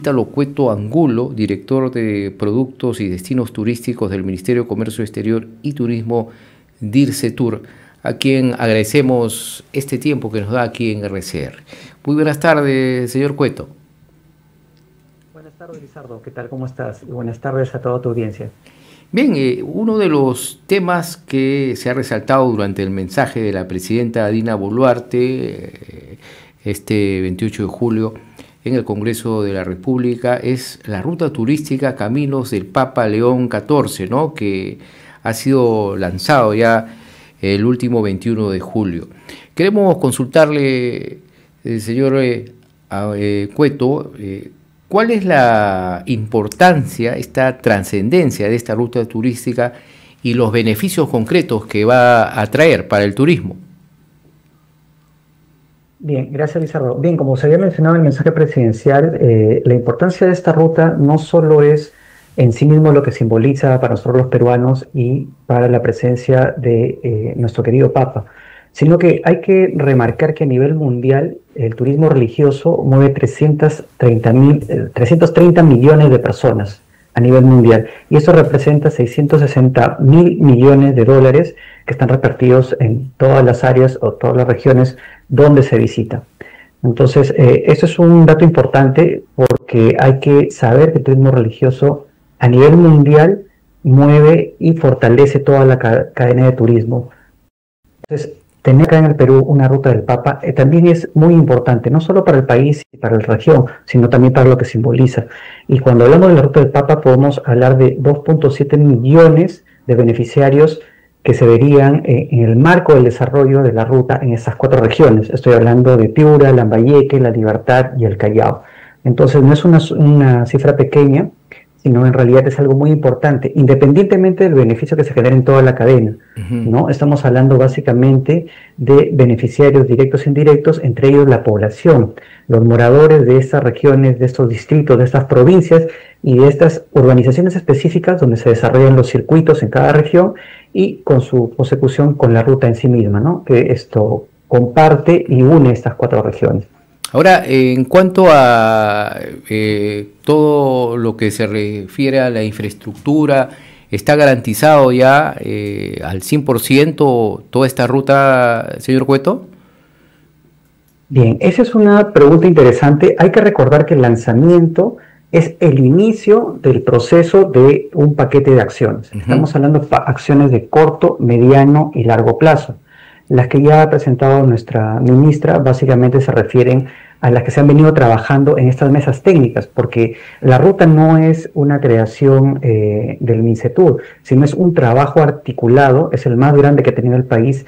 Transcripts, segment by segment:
Ítalo Cueto Angulo, director de Productos y Destinos Turísticos del Ministerio de Comercio Exterior y Turismo, DIRCETUR, a quien agradecemos este tiempo que nos da aquí en RCR. Muy buenas tardes, señor Cueto. Buenas tardes, Lizardo. ¿Qué tal? ¿Cómo estás? Y buenas tardes a toda tu audiencia. Bien, uno de los temas que se ha resaltado durante el mensaje de la presidenta Dina Boluarte, este 28 de julio, en el Congreso de la República, es la ruta turística Caminos del Papa León XIV, ¿no?, que ha sido lanzado ya el último 21 de julio. Queremos consultarle, señor Cueto, ¿cuál es la importancia, esta trascendencia de esta ruta turística y los beneficios concretos que va a traer para el turismo? Bien, gracias, Lizardo. Bien, como se había mencionado en el mensaje presidencial, la importancia de esta ruta no solo es en sí mismo lo que simboliza para nosotros los peruanos y para la presencia de nuestro querido Papa, sino que hay que remarcar que a nivel mundial el turismo religioso mueve 330 millones de personas a nivel mundial, y eso representa 660 mil millones de dólares que están repartidos en todas las áreas o todas las regiones donde se visita. Entonces, eso es un dato importante porque hay que saber que el turismo religioso a nivel mundial mueve y fortalece toda la cadena de turismo. Entonces, tener acá en el Perú una ruta del Papa también es muy importante, no solo para el país y para la región, sino también para lo que simboliza. Y cuando hablamos de la ruta del Papa, podemos hablar de 2.7 millones de beneficiarios que se verían en el marco del desarrollo de la ruta en estas 4 regiones. Estoy hablando de Piura, Lambayeque, La Libertad y el Callao. Entonces no es una cifra pequeña, sino en realidad es algo muy importante, independientemente del beneficio que se genere en toda la cadena, ¿no? Estamos hablando básicamente de beneficiarios directos e indirectos, entre ellos la población, los moradores de estas regiones, de estos distritos, de estas provincias y de estas urbanizaciones específicas donde se desarrollan los circuitos en cada región y con su consecución con la ruta en sí misma, ¿no?, que esto comparte y une estas 4 regiones. Ahora, en cuanto a todo lo que se refiere a la infraestructura, ¿está garantizado ya al 100% toda esta ruta, señor Cueto? Bien, esa es una pregunta interesante. Hay que recordar que el lanzamiento es el inicio del proceso de un paquete de acciones. Estamos hablando de acciones de corto, mediano y largo plazo. Las que ya ha presentado nuestra ministra básicamente se refieren a las que se han venido trabajando en estas mesas técnicas, porque la ruta no es una creación del MINCETUR, sino es un trabajo articulado, es el más grande que ha tenido el país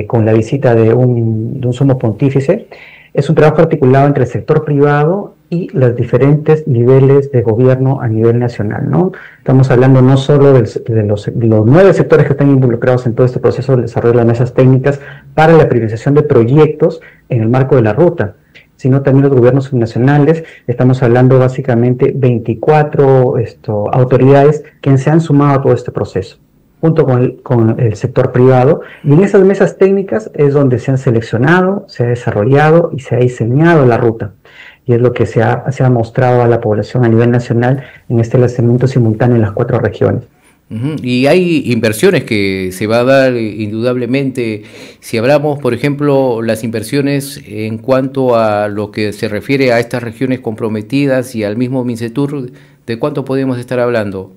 con la visita de un sumo pontífice. Es un trabajo articulado entre el sector privado y los diferentes niveles de gobierno a nivel nacional, ¿no? Estamos hablando no solo de los 9 sectores que están involucrados en todo este proceso de desarrollo de las mesas técnicas para la priorización de proyectos en el marco de la ruta, sino también los gobiernos subnacionales. Estamos hablando básicamente 24 autoridades que se han sumado a todo este proceso, junto con el sector privado, y en esas mesas técnicas es donde se han seleccionado, se ha desarrollado y se ha diseñado la ruta, y es lo que se ha mostrado a la población a nivel nacional en este lanzamiento simultáneo en las 4 regiones. Y hay inversiones que se va a dar indudablemente. Si hablamos, por ejemplo, las inversiones en cuanto a lo que se refiere a estas regiones comprometidas y al mismo MINCETUR, ¿de cuánto podemos estar hablando?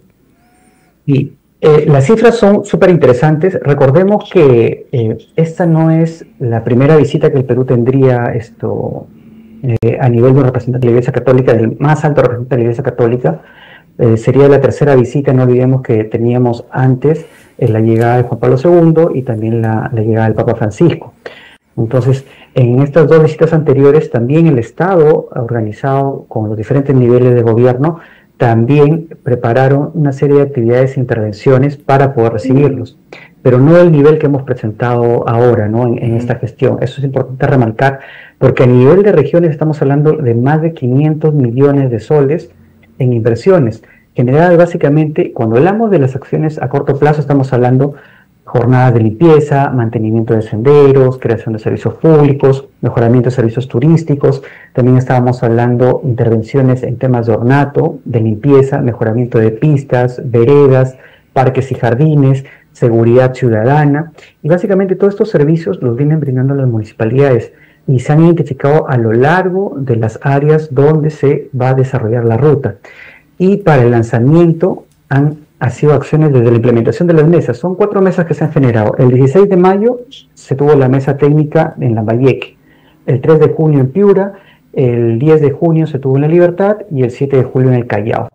Y las cifras son súper interesantes. Recordemos que esta no es la primera visita que el Perú tendría a nivel de un representante de la Iglesia Católica, del más alto representante de la Iglesia Católica. Sería la tercera visita. No olvidemos que teníamos antes la llegada de Juan Pablo II y también la llegada del Papa Francisco. Entonces, en estas 2 visitas anteriores, también el Estado, organizado con los diferentes niveles de gobierno, también prepararon una serie de actividades e intervenciones para poder recibirlos, pero no del nivel que hemos presentado ahora, ¿no?, en esta gestión. Eso es importante remarcar, porque a nivel de regiones estamos hablando de más de 500 millones de soles en inversiones, generadas básicamente. Cuando hablamos de las acciones a corto plazo, estamos hablando jornadas de limpieza, mantenimiento de senderos, creación de servicios públicos, mejoramiento de servicios turísticos. También estábamos hablando de intervenciones en temas de ornato, de limpieza, mejoramiento de pistas, veredas, parques y jardines, seguridad ciudadana. Y básicamente todos estos servicios los vienen brindando las municipalidades y se han identificado a lo largo de las áreas donde se va a desarrollar la ruta. Y para el lanzamiento ha sido acciones desde la implementación de las mesas. Son 4 mesas que se han generado. El 16 de mayo se tuvo la mesa técnica en Lambayeque, el 3 de junio en Piura, el 10 de junio se tuvo en La Libertad y el 7 de julio en el Callao.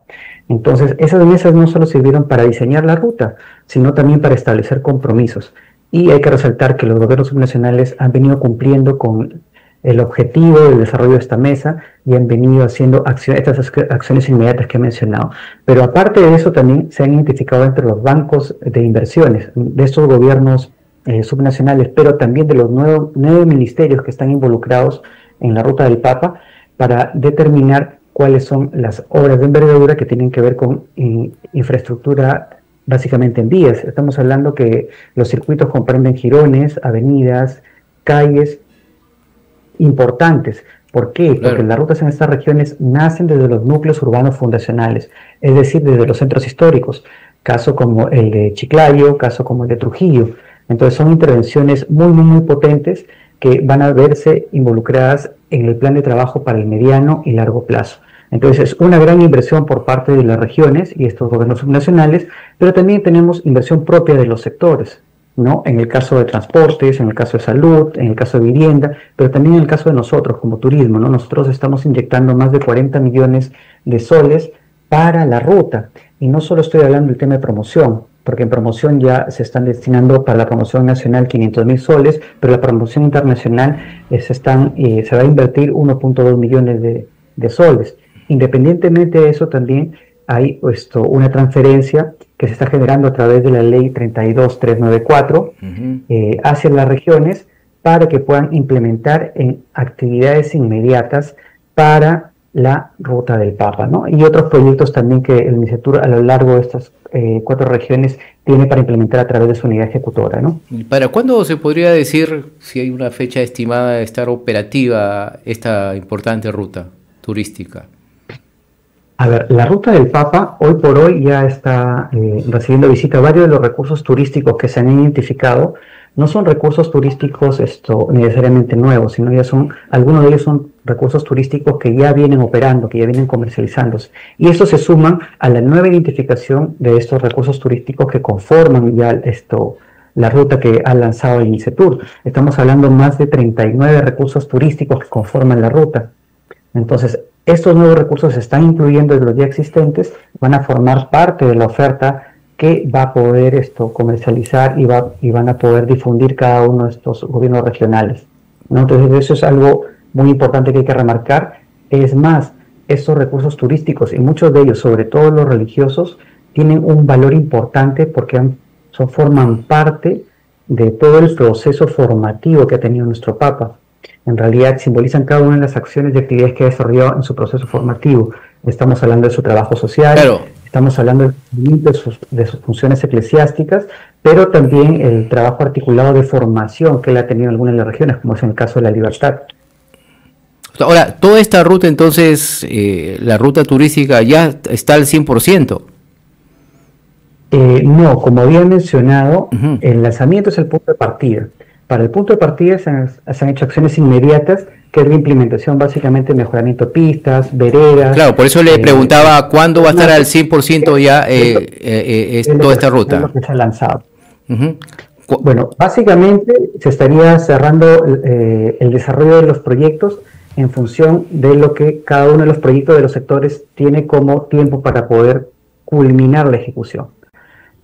Entonces, esas mesas no solo sirvieron para diseñar la ruta, sino también para establecer compromisos. Y hay que resaltar que los gobiernos subnacionales han venido cumpliendo con el objetivo del desarrollo de esta mesa y han venido haciendo estas acciones inmediatas que he mencionado. Pero aparte de eso, también se han identificado entre los bancos de inversiones de estos gobiernos subnacionales, pero también de los 9 ministerios que están involucrados en la Ruta del Papa, para determinar cuáles son las obras de envergadura que tienen que ver con infraestructura, básicamente en vías. Estamos hablando que los circuitos comprenden jirones, avenidas, calles importantes. ¿Por qué? Claro. Porque las rutas en estas regiones nacen desde los núcleos urbanos fundacionales, es decir, desde los centros históricos, caso como el de Chiclayo, caso como el de Trujillo. Entonces son intervenciones muy potentes que van a verse involucradas en el plan de trabajo para el mediano y largo plazo. Entonces es una gran inversión por parte de las regiones y estos gobiernos subnacionales, pero también tenemos inversión propia de los sectores, ¿no? En el caso de transportes, en el caso de salud, en el caso de vivienda, pero también en el caso de nosotros como turismo, ¿no? Nosotros estamos inyectando más de 40 millones de soles para la ruta, y no solo estoy hablando del tema de promoción, porque en promoción ya se están destinando para la promoción nacional 500.000 soles, pero la promoción internacional se va a invertir 1.2 millones de soles. Independientemente de eso, también hay una transferencia que se está generando a través de la ley 32394 hacia las regiones para que puedan implementar en actividades inmediatas para la Ruta del Papa, ¿no? Y otros proyectos también que el MINCETUR a lo largo de estas 4 regiones tiene para implementar a través de su unidad ejecutora, ¿no? ¿Para cuándo se podría decir, si hay una fecha estimada, de estar operativa esta importante ruta turística? A ver, la Ruta del Papa hoy por hoy ya está recibiendo visita. Varios de los recursos turísticos que se han identificado no son recursos turísticos necesariamente nuevos, sino algunos de ellos son recursos turísticos que ya vienen operando, que ya vienen comercializándose. Y estos se suman a la nueva identificación de estos recursos turísticos que conforman ya la ruta que ha lanzado el MINCETUR. Estamos hablando más de 39 recursos turísticos que conforman la ruta. Entonces, estos nuevos recursos se están incluyendo en los ya existentes, van a formar parte de la oferta que va a poder comercializar y van a poder difundir cada uno de estos gobiernos regionales, ¿no? Entonces eso es algo muy importante que hay que remarcar. Es más, estos recursos turísticos, y muchos de ellos, sobre todo los religiosos, tienen un valor importante porque forman parte de todo el proceso formativo que ha tenido nuestro Papa. En realidad simbolizan cada una de las acciones y actividades que ha desarrollado en su proceso formativo. Estamos hablando de su trabajo social, claro. Estamos hablando de sus funciones eclesiásticas, pero también el trabajo articulado de formación que él ha tenido en algunas de las regiones, como es en el caso de La Libertad. Ahora, toda esta ruta entonces, la ruta turística ya está al 100%. No, como había mencionado, el lanzamiento es el punto de partida. Para el punto de partida se han hecho acciones inmediatas, que es la implementación básicamente de mejoramiento de pistas, veredas. Claro, por eso le preguntaba cuándo va a estar al 100% ya toda esta ruta. Es lo que se ha lanzado. Bueno, básicamente se estaría cerrando el desarrollo de los proyectos en función de lo que cada uno de los proyectos de los sectores tiene como tiempo para poder culminar la ejecución.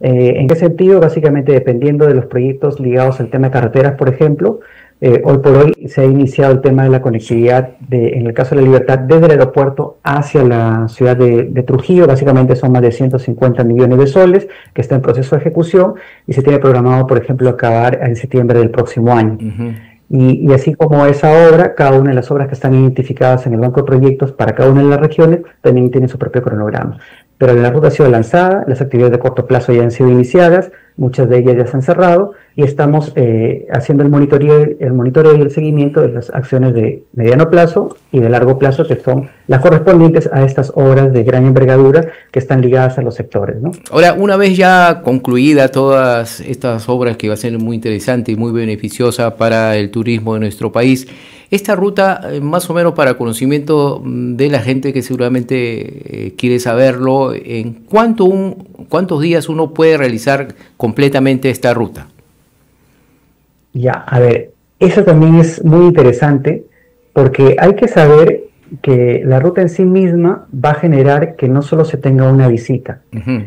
¿En qué sentido? Básicamente dependiendo de los proyectos ligados al tema de carreteras, por ejemplo, hoy por hoy se ha iniciado el tema de la conectividad, en el caso de La Libertad, desde el aeropuerto hacia la ciudad de Trujillo. Básicamente son más de 150 millones de soles que está en proceso de ejecución y se tiene programado, por ejemplo, acabar en septiembre del próximo año. Y así como esa obra, cada una de las obras que están identificadas en el banco de proyectos para cada una de las regiones también tiene su propio cronograma. Pero la ruta ha sido lanzada, las actividades de corto plazo ya han sido iniciadas, muchas de ellas ya se han cerrado y estamos haciendo el monitoreo y el seguimiento de las acciones de mediano plazo y de largo plazo, que son las correspondientes a estas obras de gran envergadura que están ligadas a los sectores, ¿no? Ahora, una vez ya concluida todas estas obras, que va a ser muy interesante y muy beneficiosa para el turismo de nuestro país, esta ruta, más o menos para conocimiento de la gente que seguramente quiere saberlo, ¿en cuántos días uno puede realizar completamente esta ruta? Ya, a ver, eso también es muy interesante porque hay que saber que la ruta en sí misma va a generar que no solo se tenga una visita. Uh-huh.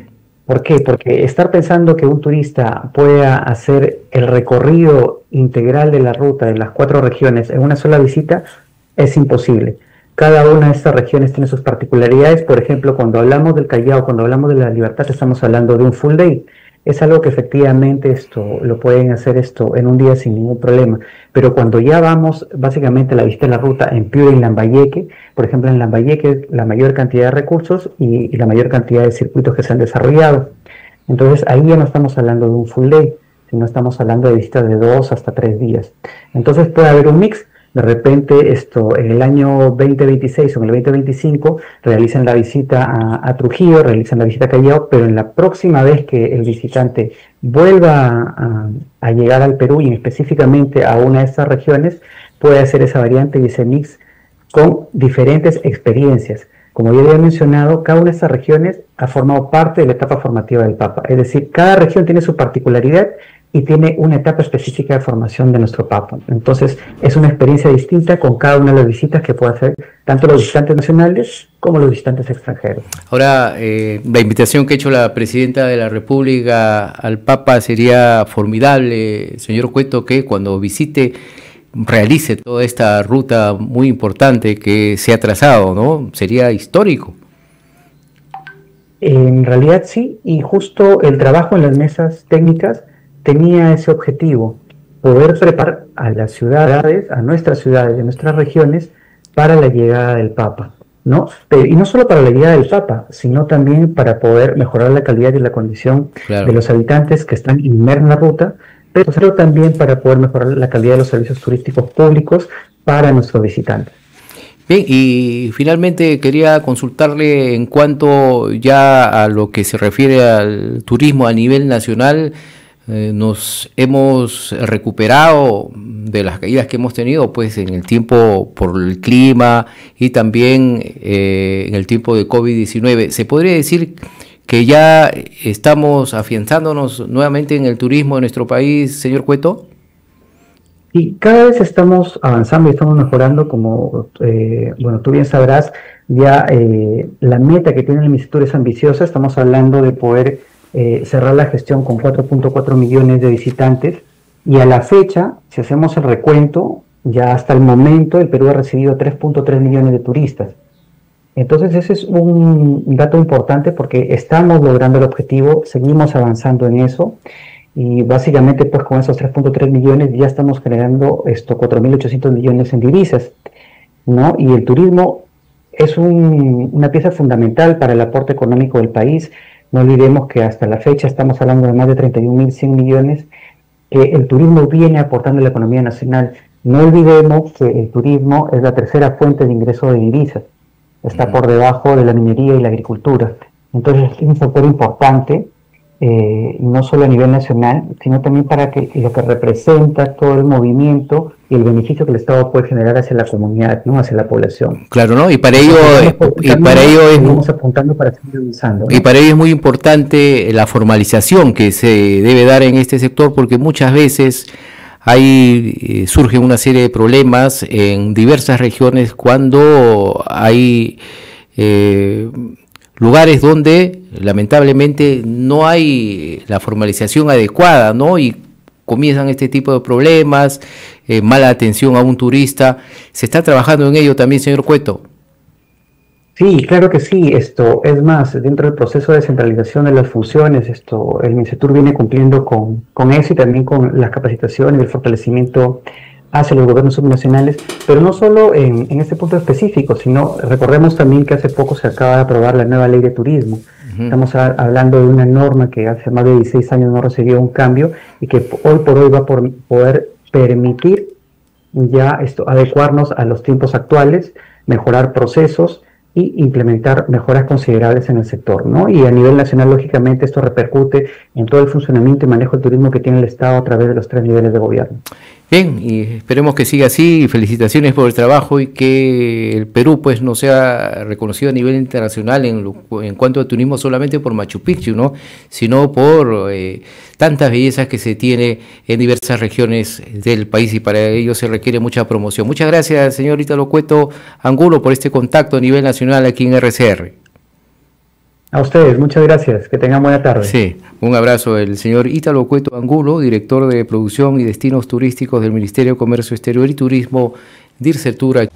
¿Por qué? Porque estar pensando que un turista pueda hacer el recorrido integral de la ruta de las 4 regiones en una sola visita es imposible. Cada una de estas regiones tiene sus particularidades. Por ejemplo, cuando hablamos del Callao, cuando hablamos de la Libertad, estamos hablando de un full day. Es algo que efectivamente lo pueden hacer en un día sin ningún problema. Pero cuando ya vamos básicamente a la visita de la ruta en Piura y Lambayeque, por ejemplo, en Lambayeque la mayor cantidad de recursos y la mayor cantidad de circuitos que se han desarrollado. Entonces ahí ya no estamos hablando de un full day, sino estamos hablando de visitas de 2 hasta 3 días. Entonces puede haber un mix. De repente en el año 2026 o en el 2025 realizan la visita a Trujillo, realizan la visita a Callao, pero en la próxima vez que el visitante vuelva a llegar al Perú y específicamente a una de estas regiones, puede hacer esa variante y ese mix con diferentes experiencias. Como ya había mencionado, cada una de estas regiones ha formado parte de la etapa formativa del Papa, es decir, cada región tiene su particularidad y tiene una etapa específica de formación de nuestro Papa. Entonces, es una experiencia distinta con cada una de las visitas que puede hacer tanto los visitantes nacionales como los visitantes extranjeros. Ahora, la invitación que ha hecho la Presidenta de la República al Papa sería formidable, señor Cueto, que cuando visite realice toda esta ruta muy importante que se ha trazado, ¿no? Sería histórico. En realidad sí, y justo el trabajo en las mesas técnicas tenía ese objetivo, poder preparar a las ciudades, a nuestras ciudades, a nuestras regiones, para la llegada del Papa, ¿no? Y no solo para la llegada del Papa, sino también para poder mejorar la calidad y la condición de los habitantes que están inmersos en la ruta, pero también para poder mejorar la calidad de los servicios turísticos públicos para nuestros visitantes. Bien, y finalmente quería consultarle en cuanto ya a lo que se refiere al turismo a nivel nacional. Nos hemos recuperado de las caídas que hemos tenido pues en el tiempo por el clima y también en el tiempo de COVID-19. ¿Se podría decir que ya estamos afianzándonos nuevamente en el turismo de nuestro país, señor Cueto? Y cada vez estamos avanzando y estamos mejorando, como tú bien sabrás, ya la meta que tiene el Ministerio es ambiciosa. Estamos hablando de poder cerrar la gestión con 4.4 millones de visitantes, y a la fecha, si hacemos el recuento, ya hasta el momento el Perú ha recibido 3.3 millones de turistas. Entonces ese es un dato importante porque estamos logrando el objetivo, seguimos avanzando en eso, y básicamente pues con esos 3.3 millones ya estamos generando 4.800 millones en divisas, ¿no? Y el turismo es una pieza fundamental para el aporte económico del país. No olvidemos que hasta la fecha estamos hablando de más de 31.100 millones que el turismo viene aportando a la economía nacional. No olvidemos que el turismo es la tercera fuente de ingreso de divisas. Está por debajo de la minería y la agricultura. Entonces es un factor importante, no solo a nivel nacional, sino también para que lo que representa todo el movimiento y el beneficio que el Estado puede generar hacia la comunidad, ¿no? Hacia la población. Claro, ¿no? Y para ello estamos apuntando para seguir avanzando, ¿no? Y para ello es muy importante la formalización que se debe dar en este sector, porque muchas veces surgen una serie de problemas en diversas regiones cuando hay lugares donde lamentablemente no hay la formalización adecuada, ¿no? Y comienzan este tipo de problemas, mala atención a un turista. ¿Se está trabajando en ello también, señor Cueto? Sí, claro que sí. Es más, dentro del proceso de descentralización de las funciones, el MINCETUR viene cumpliendo con eso, y también con las capacitaciones y el fortalecimiento hacia los gobiernos subnacionales, pero no solo en este punto específico, sino recordemos también que hace poco se acaba de aprobar la nueva ley de turismo, Estamos hablando de una norma que hace más de 16 años no recibió un cambio y que hoy por hoy va a poder permitir ya adecuarnos a los tiempos actuales, mejorar procesos y implementar mejoras considerables en el sector, ¿no? Y a nivel nacional, lógicamente, esto repercute en todo el funcionamiento y manejo del turismo que tiene el Estado a través de los 3 niveles de gobierno. Bien, y esperemos que siga así. Felicitaciones por el trabajo y que el Perú pues no sea reconocido a nivel internacional en cuanto a turismo solamente por Machu Picchu, ¿no? Sino por tantas bellezas que se tiene en diversas regiones del país, y para ello se requiere mucha promoción. Muchas gracias, señor Ítalo Cueto Angulo, por este contacto a nivel nacional aquí en RCR. A ustedes, muchas gracias. Que tengan buena tarde. Sí, un abrazo. El señor Ítalo Cueto Angulo, director de Producción y Destinos Turísticos del Ministerio de Comercio Exterior y Turismo, DIRCETUR.